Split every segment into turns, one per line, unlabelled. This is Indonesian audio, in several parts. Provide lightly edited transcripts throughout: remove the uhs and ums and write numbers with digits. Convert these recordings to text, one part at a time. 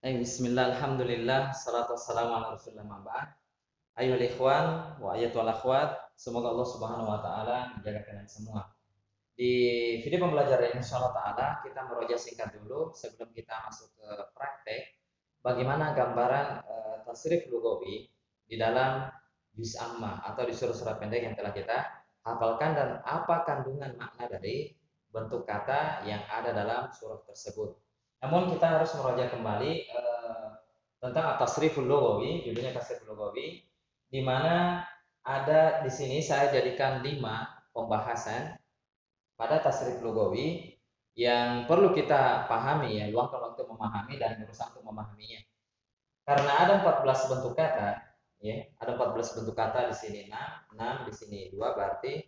Bismillah, alhamdulillah, salatu wassalamu ala rasulillah ma'ba'd. Ayohal ikhwan wa ayatul akhwat, semoga Allah subhanahu wa ta'ala menjaga kalian semua. Di video pembelajaran ini insyaallah ta'ala kita meroja singkat dulu sebelum kita masuk ke praktek bagaimana gambaran tasrif lugawi di dalam juz amma atau di surat-surat pendek yang telah kita hafalkan dan apa kandungan makna dari bentuk kata yang ada dalam surat tersebut. Namun kita harus meroja kembali tentang at-tasriful lughawi, judulnya tasriful lughawi, di mana ada di sini saya jadikan 5 pembahasan pada tasrif lughawi yang perlu kita pahami ya, luangkan waktu memahami dan berusaha untuk memahaminya. Karena ada 14 bentuk kata, ya, ada 14 bentuk kata di sini 6 di sini 2 berarti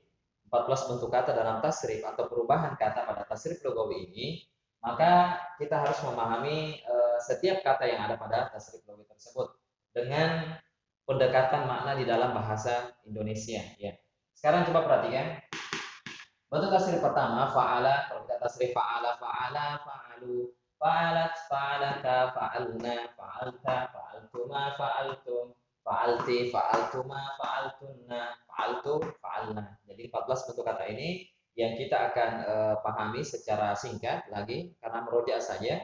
14 bentuk kata dalam tasrif atau perubahan kata pada tasrif lughawi ini, maka kita harus memahami setiap kata yang ada pada tasrif lughawi tersebut dengan pendekatan makna di dalam bahasa Indonesia, ya. Sekarang coba perhatikan. Bentuk tasrif pertama fa'ala, kalau kita tasrif fa'ala, fa'ala, fa'alu, fa'alat, fa'alata, fa'alna, fa'alta, fa'altuma, fa'altum, fa'alti, fa'altuma, fa'altunna, fa'altu, fa'alna. Jadi 14 bentuk kata ini yang kita akan pahami secara singkat lagi karena merujuk saja.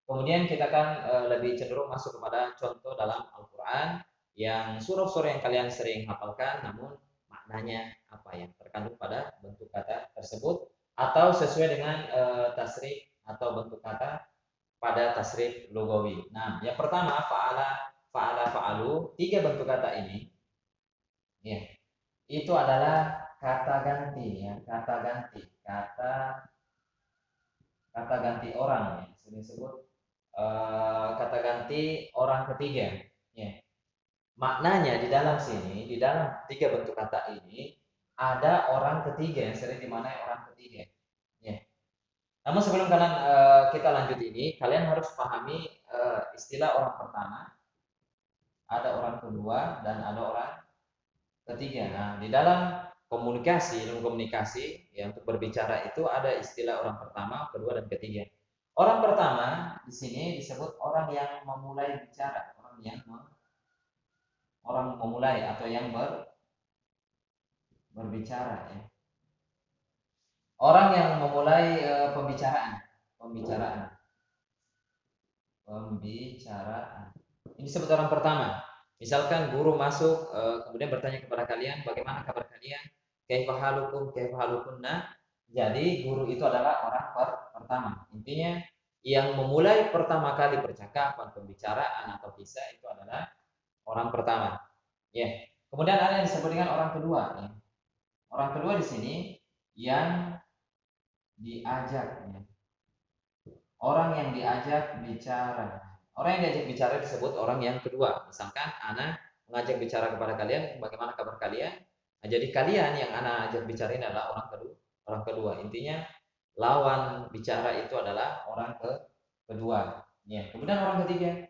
Kemudian kita akan lebih cenderung masuk kepada contoh dalam Al-Qur'an yang surah-surah yang kalian sering hafalkan namun maknanya apa yang terkandung pada bentuk kata tersebut atau sesuai dengan tasrif atau bentuk kata pada tasrif lugawi. Nah, yang pertama fa'ala, fa'ala, fa'alu, 3 bentuk kata ini ya, itu adalah kata ganti ya, kata ganti, kata ganti orang ya, sering disebut kata ganti orang ketiga ya. Maknanya di dalam sini, di dalam 3 bentuk kata ini ada orang ketiga yang sering dimaknai orang ketiga. Ya. Namun sebelum kalian kita lanjut ini, kalian harus pahami istilah orang pertama, ada orang kedua dan ada orang ketiga. Nah, di dalam komunikasi, ilmu komunikasi yang untuk berbicara itu ada istilah orang pertama, kedua dan ketiga. Orang pertama di sini disebut orang yang memulai bicara, orang memulai atau yang berbicara ya. Orang yang memulai pembicaraan. Ini disebut orang pertama. Misalkan guru masuk kemudian bertanya kepada kalian, bagaimana kabar kalian? Kaifa halukum, kaifa halukunna. Jadi guru itu adalah orang pertama. Intinya yang memulai pertama kali percakapan, pembicaraan atau kisah itu adalah orang pertama. Ya. Kemudian ada yang disebut dengan orang kedua. Ya. Orang kedua di sini yang diajak. Ya. Orang yang diajak bicara. Orang yang diajak bicara disebut orang yang kedua. Misalkan Ana mengajak bicara kepada kalian, bagaimana kabar kalian? Nah, jadi kalian yang Ana ajak bicara ini adalah orang kedua. Orang kedua. Intinya lawan bicara itu adalah orang kedua. Ya. Kemudian orang ketiga.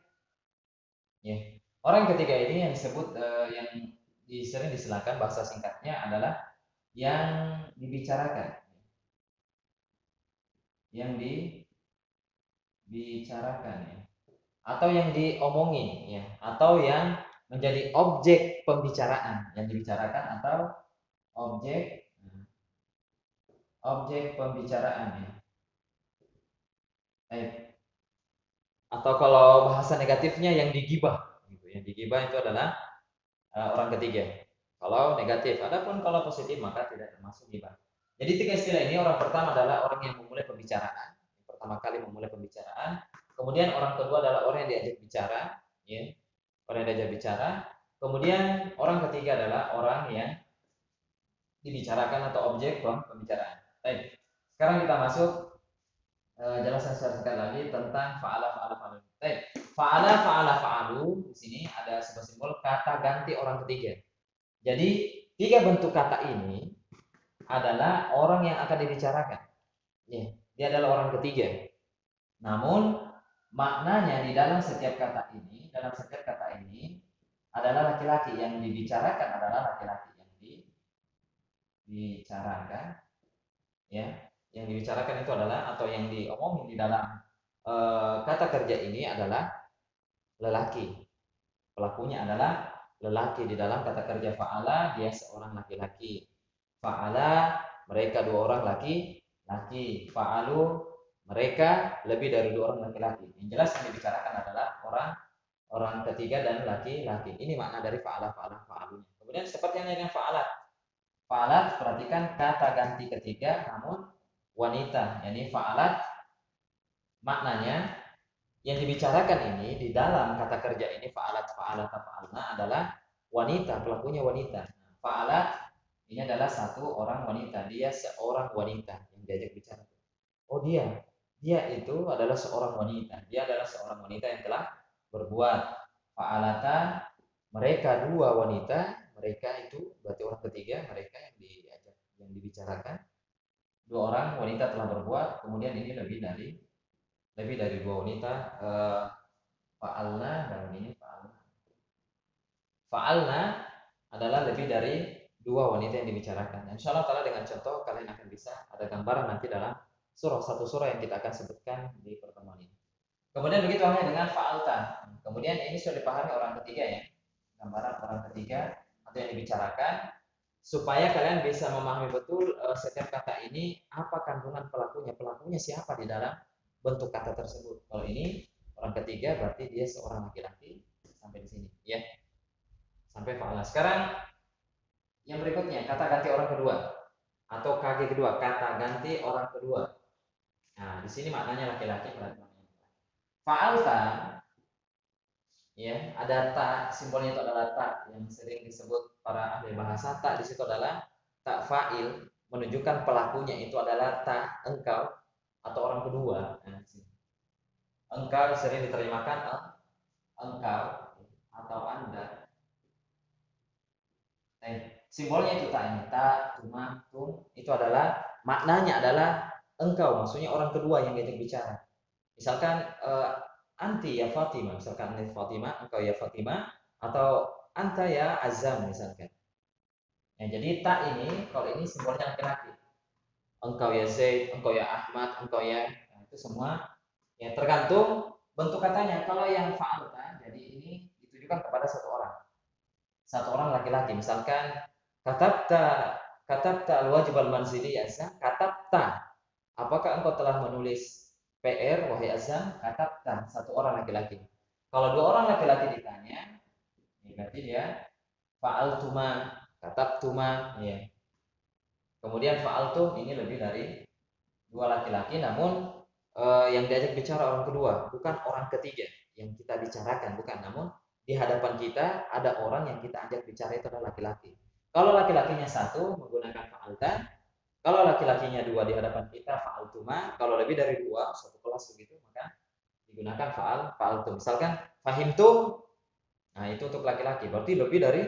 Ya. Orang ketiga ini yang disebut yang sering disilakan bahasa singkatnya adalah yang dibicarakan. Yang dibicarakan ya. Atau yang diomongin ya, atau yang menjadi objek pembicaraan yang dibicarakan atau objek objek pembicaraan ya. Atau kalau bahasa negatifnya yang digibah gitu. Yang digibah itu adalah orang ketiga. Kalau negatif, adapun kalau positif maka tidak termasuk gibah. Jadi 3 istilah ini, orang pertama adalah orang yang memulai pembicaraan, yang pertama kali memulai pembicaraan. Kemudian orang kedua adalah orang yang diajak bicara, ya. Orang yang diajak bicara. Kemudian orang ketiga adalah orang yang dibicarakan atau objek pembicaraan. Baik. Sekarang kita masuk jelasan secara singkat lagi tentang fa'ala fa'ala fa'alu. Baik. Fa'ala fa'ala fa'alu di sini ada sebuah simbol kata ganti orang ketiga. Jadi 3 bentuk kata ini adalah orang yang akan dibicarakan. Ya, dia adalah orang ketiga. Namun maknanya di dalam setiap kata ini, adalah laki-laki, yang dibicarakan adalah laki-laki, yang dibicarakan ya, yang dibicarakan itu adalah atau yang diomongin di dalam kata kerja ini adalah lelaki. Pelakunya adalah lelaki. Di dalam kata kerja fa'ala dia seorang laki-laki. Fa'ala mereka dua orang laki-laki. Fa'alu mereka lebih dari dua orang laki-laki. Yang jelas yang dibicarakan adalah orang ketiga dan laki-laki. Ini makna dari fa'ala, fa'ala, fa'alunya. Kemudian seperti yang dengan fa'alat. Fa'alat perhatikan kata ganti ketiga namun wanita. Yani fa'alat maknanya yang dibicarakan ini di dalam kata kerja ini fa'alat, fa'alat, fa'alna adalah wanita, pelakunya wanita. Fa'alat ini adalah satu orang wanita, dia seorang wanita yang diajak bicara. Oh dia itu adalah seorang wanita, dia adalah seorang wanita yang telah berbuat. Fa'alata mereka dua wanita, mereka itu berarti orang ketiga, mereka yang diajak, yang dibicarakan. Dua orang wanita telah berbuat, kemudian ini lebih dari dua wanita. Fa'alna dan ini fa'alna. Fa'alna adalah lebih dari dua wanita yang dibicarakan. Insya Allah ta'ala dengan contoh kalian akan bisa ada gambaran nanti dalam satu surah yang kita akan sebutkan di pertemuan ini. Kemudian begitu halnya dengan fa'alta. Kemudian ini sudah dipahami orang ketiga ya. Gambaran orang ketiga atau yang dibicarakan supaya kalian bisa memahami betul setiap kata ini apa kandungan pelakunya. Pelakunya siapa di dalam bentuk kata tersebut. Kalau ini orang ketiga berarti dia seorang laki-laki sampai di sini ya. Sampai fa'ala. Sekarang yang berikutnya kata ganti orang kedua atau KG kedua, kata ganti orang kedua. Nah, di sini maknanya laki-laki. Fa'alta ya, ada ta, simbolnya itu adalah ta yang sering disebut para ahli bahasa. Ta di situ adalah ta fa'il, menunjukkan pelakunya itu adalah ta engkau atau orang kedua. Nah, engkau sering diterjemahkan engkau atau anda. Simbolnya itu ta ini, ta, tuma, tum, itu adalah maknanya adalah engkau, maksudnya orang kedua yang diajak bicara. Misalkan anti ya Fatimah, misalkan anti Fatimah, engkau ya Fatimah, atau anta ya Azam misalkan. Ya, jadi ta ini, kalau ini simbolnya laki-laki. Engkau ya Zaid, engkau ya Ahmad, engkau ya, nah, itu semua ya tergantung bentuk katanya. Kalau yang fa'alta, jadi ini ditujukan kepada satu orang laki-laki. Misalkan katabta al-wajib al-manzili ya Azam, katabta. Apakah engkau telah menulis PR wahai Azam? Katabta, satu orang laki-laki. Kalau dua orang laki-laki ditanya, ya berarti dia fa'altuma, katabtuma, ya. Kemudian fa'altum ini lebih dari dua laki-laki, namun yang diajak bicara orang kedua, bukan orang ketiga yang kita bicarakan, bukan. Namun di hadapan kita ada orang yang kita ajak bicara itu adalah laki-laki. Kalau laki-lakinya satu menggunakan fa'alta, kalau laki-lakinya dua di hadapan kita fa'altuma, kalau lebih dari dua satu kelas begitu maka digunakan fa'altum. Misalkan fahimtum, nah itu untuk laki-laki, berarti lebih dari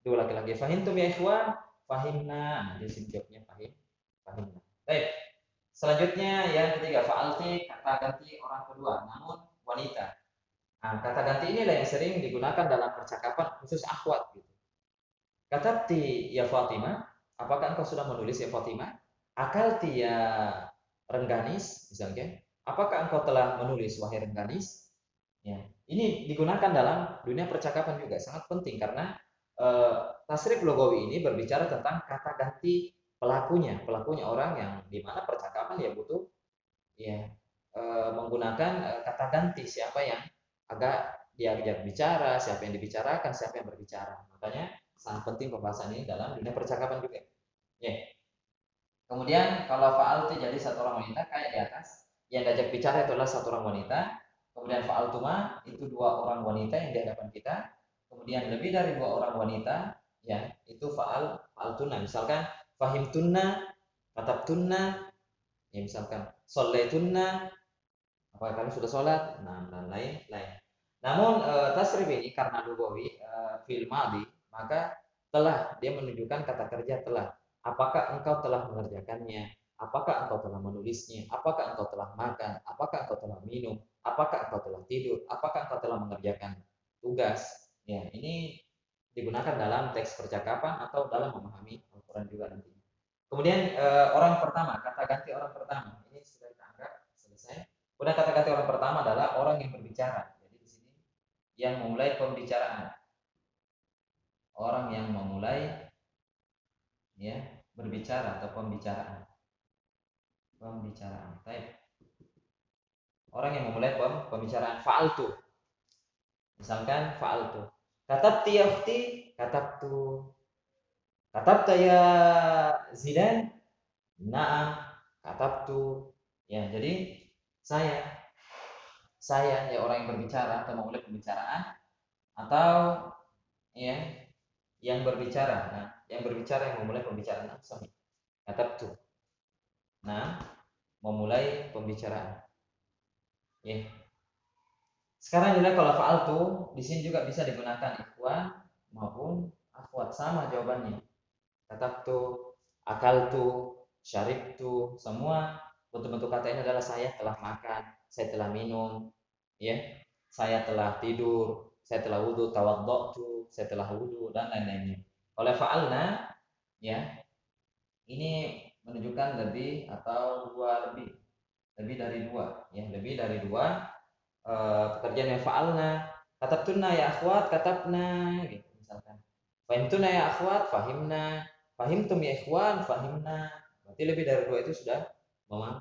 dua laki-laki. Fahimtum ya ikhwan, fahimna, nah jadi jawabnya fahimna. Baik. Selanjutnya yang ketiga fa'alti, kata ganti orang kedua namun wanita. Nah, kata ganti inilah yang sering digunakan dalam percakapan khusus akhwat gitu. Katabti ya Fatimah, apakah engkau sudah menulis ya Fatimah? Akalti ya Rengganis, misalnya. Apakah engkau telah menulis wahai Rengganis? Ya, ini digunakan dalam dunia percakapan juga sangat penting karena tasrif logawi ini berbicara tentang kata ganti pelakunya orang yang dimana percakapan ya butuh ya menggunakan kata ganti siapa yang agak diajak bicara, siapa yang dibicarakan, siapa yang berbicara. Makanya sangat penting pembahasan ini dalam dunia percakapan juga. Ya. Kemudian kalau fa'alti jadi satu orang wanita kayak di atas, yang diajak bicara itu adalah satu orang wanita. Kemudian fa'altuma itu dua orang wanita yang di hadapan kita. Kemudian lebih dari dua orang wanita, ya itu fa'altuna. Misalkan fahimtunna, katabtunna, ya misalkan solletunna, apakah kalian sudah sholat? Nah, dan lain-lain. Namun tasrif ini karena lugawi fil madhi, maka telah dia menunjukkan kata kerja telah. Apakah engkau telah mengerjakannya? Apakah engkau telah menulisnya? Apakah engkau telah makan? Apakah engkau telah minum? Apakah engkau telah tidur? Apakah engkau telah mengerjakan tugas? Ya, ini digunakan dalam teks percakapan atau dalam memahami Al-Quran juga nanti. Kemudian orang pertama, kata ganti orang pertama. Ini sudah kita anggap selesai. Kemudian kata ganti orang pertama adalah orang yang berbicara. Jadi di sini yang memulai pembicaraan. Orang yang memulai ya berbicara atau pembicaraan. Pembicaraan. Baik. Orang yang memulai pembicaraan fa'altu. Misalkan fa'altu. Katabti ya ukhti, katabtu. Katabta ya Zidan, na'am, katabtu. Ya, jadi saya ya orang yang berbicara atau memulai pembicaraan atau ya yang berbicara. Nah, yang berbicara yang memulai pembicaraan apa? Katabtu. Nah, memulai pembicaraan. Ya. Sekarang juga kalau fa'altu di sini juga bisa digunakan ikhwan maupun akhwat, sama jawabannya. Katabtu, akaltu, syaribtu, semua bentuk-bentuk kata ini adalah saya telah makan, saya telah minum, ya, saya telah tidur, saya telah wudhu, tawaddatu, saya telah wudhu, dan lain-lainnya. Oleh fa'alna, ya, ini menunjukkan lebih atau lebih dari dua, ya, lebih dari dua pekerjaan yang fa'alna. Katabtunna ya akhwat, katabna, gitu misalkan. Fahimtuna ya akhwat, fahimna. Fahimtum ya ikhwan, fahimna. Berarti lebih dari dua itu sudah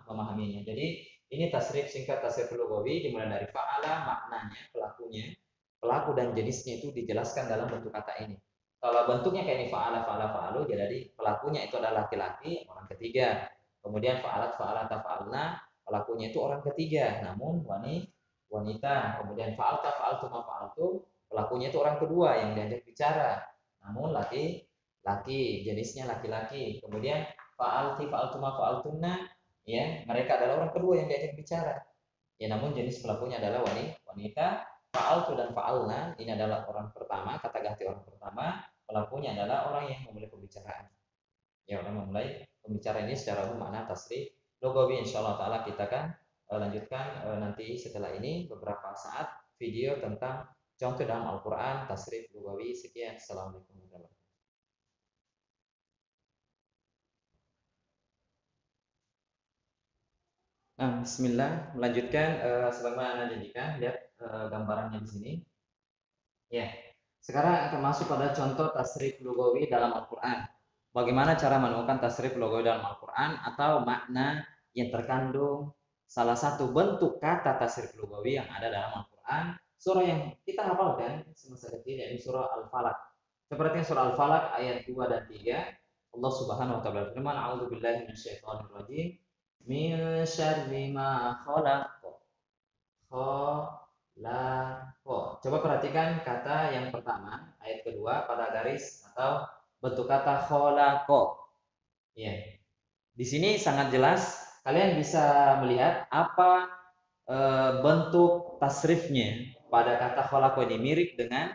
memahaminya. Jadi ini tasrif singkat, tasrif lugawi, dimulai dari fa'ala, maknanya, pelakunya, pelaku dan jenisnya itu dijelaskan dalam bentuk kata ini. Kalau bentuknya kayak ini fa'ala, fa'ala, fa'alu, jadi pelakunya itu adalah laki-laki, orang ketiga. Kemudian fa'alat, fa'alata, fa'alna, pelakunya itu orang ketiga, namun wanita. Kemudian fa'alta, fa'altu, ma fa'altu, pelakunya itu orang kedua yang diajak bicara, namun laki-laki, jenisnya laki-laki. Kemudian fa'alti, fa'altuma, fa'altunna, ya, mereka adalah orang kedua yang diajak bicara. Ya, namun jenis pelakunya adalah wanita. Fa'altu dan fa'alna ini adalah orang pertama, kata ganti orang pertama, pelakunya adalah orang yang memulai pembicaraan. Ya, orang memulai pembicaraan ini secara umum makna tasrif lugawi. Insyaallah taala kita akan lanjutkan nanti setelah ini beberapa saat video tentang contoh dalam Al-Quran tasrif lugawi. Sekian, assalamualaikum warahmatullahi wabarakatuh. Nah, Bismillah, melanjutkan sebagaimana anda janjikan, lihat gambarannya di sini. Ya, sekarang akan masuk pada contoh tasrif lugawi dalam Al-Quran. Bagaimana cara menemukan tasrif lugawi dalam Al-Quran atau makna yang terkandung salah satu bentuk kata tasrif lugawi yang ada dalam Al-Quran. Surah yang kita hafalkan semasa kecil, yaitu surah Al-Falaq. Seperti surah Al-Falaq ayat 2 dan 3, Allah Subhanahu wa taala berfirman, "A'udzubillahi minasyaitonirrajim. Min syarri ma khalaq." Coba perhatikan kata yang pertama, ayat kedua pada garis atau bentuk kata kholako. Ya. Di sini sangat jelas kalian bisa melihat apa bentuk tasrifnya pada kata kholako ini mirip dengan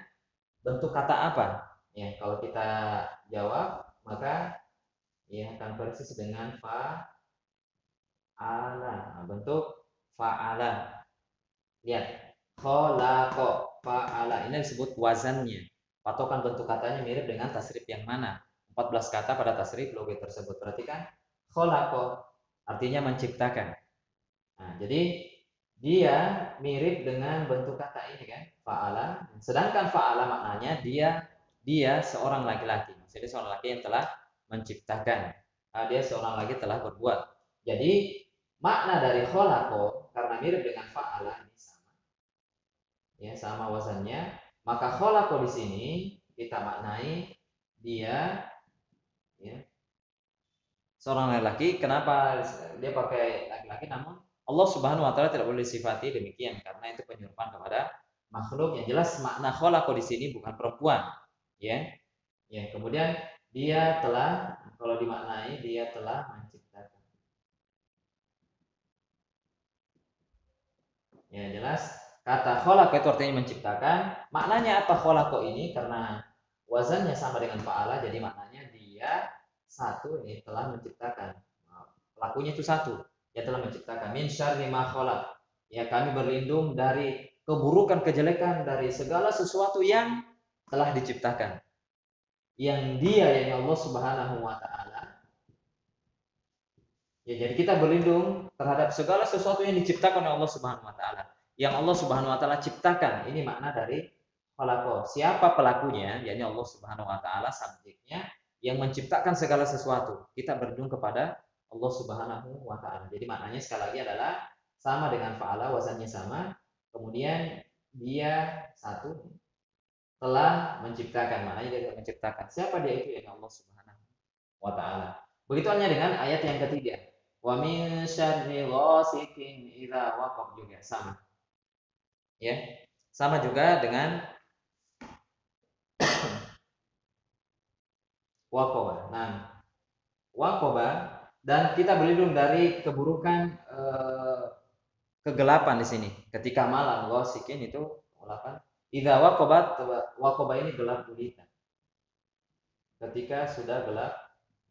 bentuk kata apa? Ya, kalau kita jawab maka ya akan persis dengan fa'ala. Nah, bentuk fa'ala. Lihat, kholako, fa'ala, ini disebut wazannya. Patokan bentuk katanya mirip dengan tasrif yang mana? 14 kata pada tasrif logi tersebut. Perhatikan, kholako artinya menciptakan. Nah, jadi dia mirip dengan bentuk kata ini kan, fa'ala. Sedangkan fa'ala maknanya dia seorang laki-laki. Maksudnya seorang laki yang telah menciptakan. Dia seorang laki telah berbuat. Jadi makna dari kholako karena mirip dengan fa'ala ya sama wazannya, maka kholaqo di sini kita maknai dia ya seorang laki-laki. Kenapa dia pakai laki-laki? Namun Allah Subhanahu wa taala tidak boleh sifati demikian karena itu penyerupan kepada makhluk. Yang jelas makna kholaqo di sini bukan perempuan, ya. Ya, kemudian dia telah, kalau dimaknai dia telah menciptakan. Ya, jelas kata kholaq itu artinya menciptakan. Maknanya apa kholaqo ini? Karena wazannya sama dengan fa'ala, jadi maknanya dia satu ini telah menciptakan. Pelakunya itu satu, dia telah menciptakan. Min syarri ma kholaq. Ya, kami berlindung dari keburukan, kejelekan, dari segala sesuatu yang telah diciptakan. Yang dia, yang Allah Subhanahu wa taala. Ya, jadi kita berlindung terhadap segala sesuatu yang diciptakan oleh Allah Subhanahu wa taala. yang Allah Subhanahu wa taala ciptakan. Ini makna dari khalaqa. Siapa pelakunya? Yakni Allah Subhanahu wa taala, subjeknya yang menciptakan segala sesuatu. Kita berlindung kepada Allah Subhanahu wa taala. Jadi maknanya sekali lagi adalah sama dengan fa'ala, wazannya sama. Kemudian dia satu telah menciptakan, maknanya dia menciptakan. Siapa dia itu? Ya Allah Subhanahu wa taala. Begitu halnya dengan ayat yang ketiga. Wa min syarri ghasiqin idza waqab, juga sama. Ya. Sama juga dengan waqaba. Nah, waqaba, dan kita berlindung dari keburukan kegelapan di sini. Ketika malam, ghasiqin itu kegelapan. Idza waqabat, waqaba ini gelap gulita. Ketika sudah gelap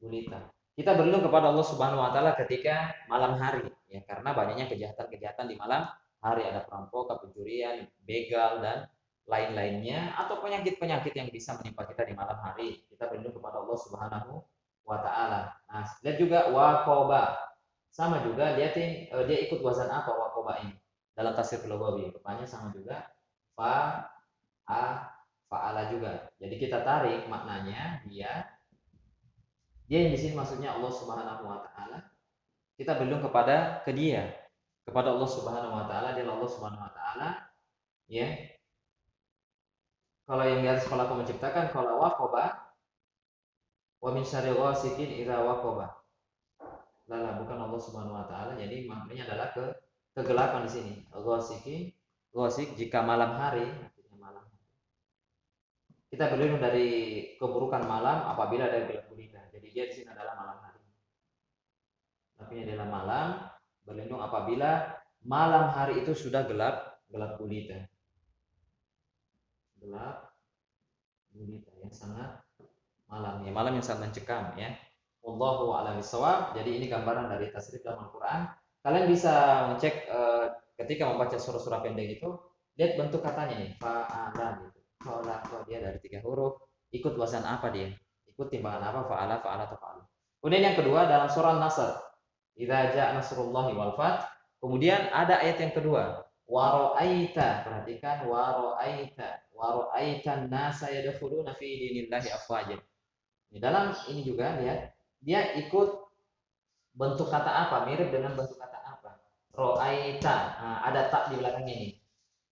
gulita. Kita berlindung kepada Allah Subhanahu wa taala ketika malam hari, ya, karena banyaknya kejahatan-kejahatan di malam hari, ada perampokan, pencurian, begal dan lain-lainnya, atau penyakit-penyakit yang bisa menimpa kita di malam hari. Kita berlindung kepada Allah Subhanahu wa taala. Nah, lihat juga waqaba. Sama juga, lihatin dia ikut wazan apa waqaba ini. Dalam tafsir Lughawi, rupanya sama juga fa a fa'ala juga. Jadi kita tarik maknanya, dia yang di sini maksudnya Allah Subhanahu wa taala. Kita berlindung kepada dia, kepada Allah Subhanahu wa taala. Dia Allah Subhanahu wa taala, ya. Kalau yang di atas kala menciptakan, kalau waqaba wa min syarri ghasiqin idza waqaba. Lala, bukan Allah Subhanahu wa taala. Jadi maknanya adalah kegelapan di sini. Ghasiqin, ghasiq jika malam hari, artinya malam. Kita berlindung dari keburukan malam apabila ada gelap gulita. Jadi dia di sini adalah malam hari. Tapi adalah malam, berlindung apabila malam hari itu sudah gelap gulita. Gelap gulita yang sangat malam, ya, malam yang sangat mencekam, ya. Wallahu a'lam bishawab. Jadi ini gambaran dari tasrif dalam Al-Qur'an. Kalian bisa ngecek ketika membaca surah-surah pendek itu, lihat bentuk katanya nih, fa'ala gitu. Fa'ala, dia dari 3 huruf, ikut wazan apa dia? Ikut timbangan apa? Fa'ala, fa'ala atau fa'ala. Kemudian yang kedua dalam surah An-Nasr, idza ja'a nasrullahi wal fath. Kemudian ada ayat yang kedua, wa ra'aita, perhatikan, wa ra'aitan nasa yadkhuluna fi dinillahi afwaja. Di dalam ini juga lihat, dia ikut bentuk kata apa? Mirip dengan bentuk kata apa? Ra'aita. Nah, ada tak di belakangnya ini.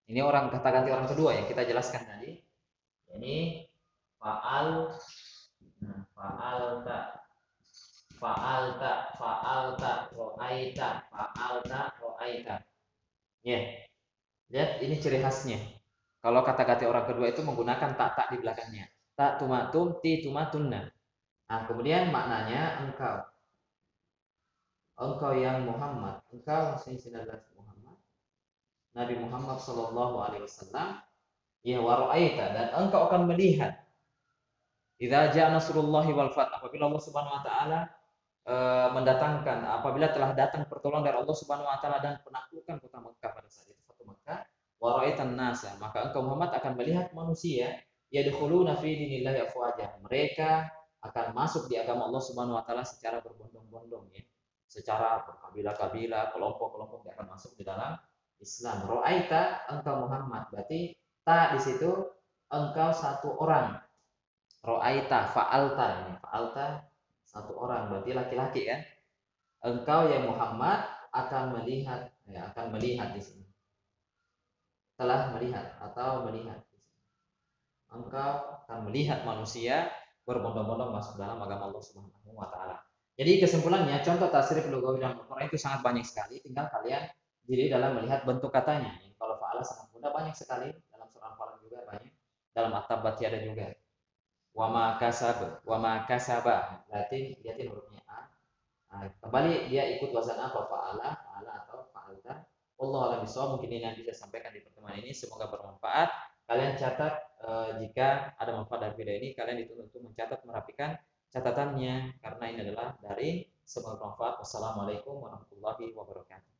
Ini orang kata ganti orang kedua yang kita jelaskan tadi. Ini fa'al, nah, fa'alta, ra'aita. Ya. Lihat, ini ciri khasnya. Kalau kata ganti orang kedua itu menggunakan tak di belakangnya. Tak tumatum, ti tumatunna. Nah, kemudian maknanya engkau. Engkau yang Muhammad. Engkau maksudnya adalah Muhammad. Nabi Muhammad sallallahu alaihi wasallam, ya, wa ra'aita, dan engkau akan melihat. Idza ja'a nasrullahi wal fath, apabila Allah Subhanahu wa taala mendatangkan, apabila telah datang pertolongan dari Allah Subhanahu wa taala dan penaklukan kota Mekah pada saat itu, Fatu Mekah, wa ra'aitan nasa, maka engkau Muhammad akan melihat manusia yadkhuluna fi dinillahi afwaja. Mereka akan masuk di agama Allah Subhanahu wa taala secara berbondong-bondong, ya. Secara berkabilah-kabilah, kelompok-kelompok yang akan masuk di dalam Islam. Ra'aita, engkau Muhammad, berarti ta di situ engkau satu orang. Ra'aita, fa'alta, ini fa'alta satu orang, berarti laki-laki, kan? Engkau yang Muhammad akan melihat, ya, akan melihat di sini. Telah melihat atau melihat. Engkau akan melihat manusia berbondong-bondong masuk dalam agama Allah Subhanahu wa taala. Jadi kesimpulannya, contoh tasrif lughawi dalam Al-Qur'an itu sangat banyak sekali, tinggal kalian jadi dalam melihat bentuk katanya. Kalau fa'ala sangat mudah, banyak sekali dalam surah Al-Falaq juga banyak, dalam At-Tabat ada juga. Wa ma kasaba, lihatin hurufnya a. Nah, kembali dia ikut wazan apa? Fa'ala atau fa'alta. Wallahu a'lam bishawab. Mungkin ini yang bisa sampaikan di pertemuan ini, semoga bermanfaat. Kalian catat, jika ada manfaat dari video ini, kalian dituntut untuk mencatat, merapikan catatannya, karena ini adalah dari semoga bermanfaat. Wassalamualaikum warahmatullahi wabarakatuh.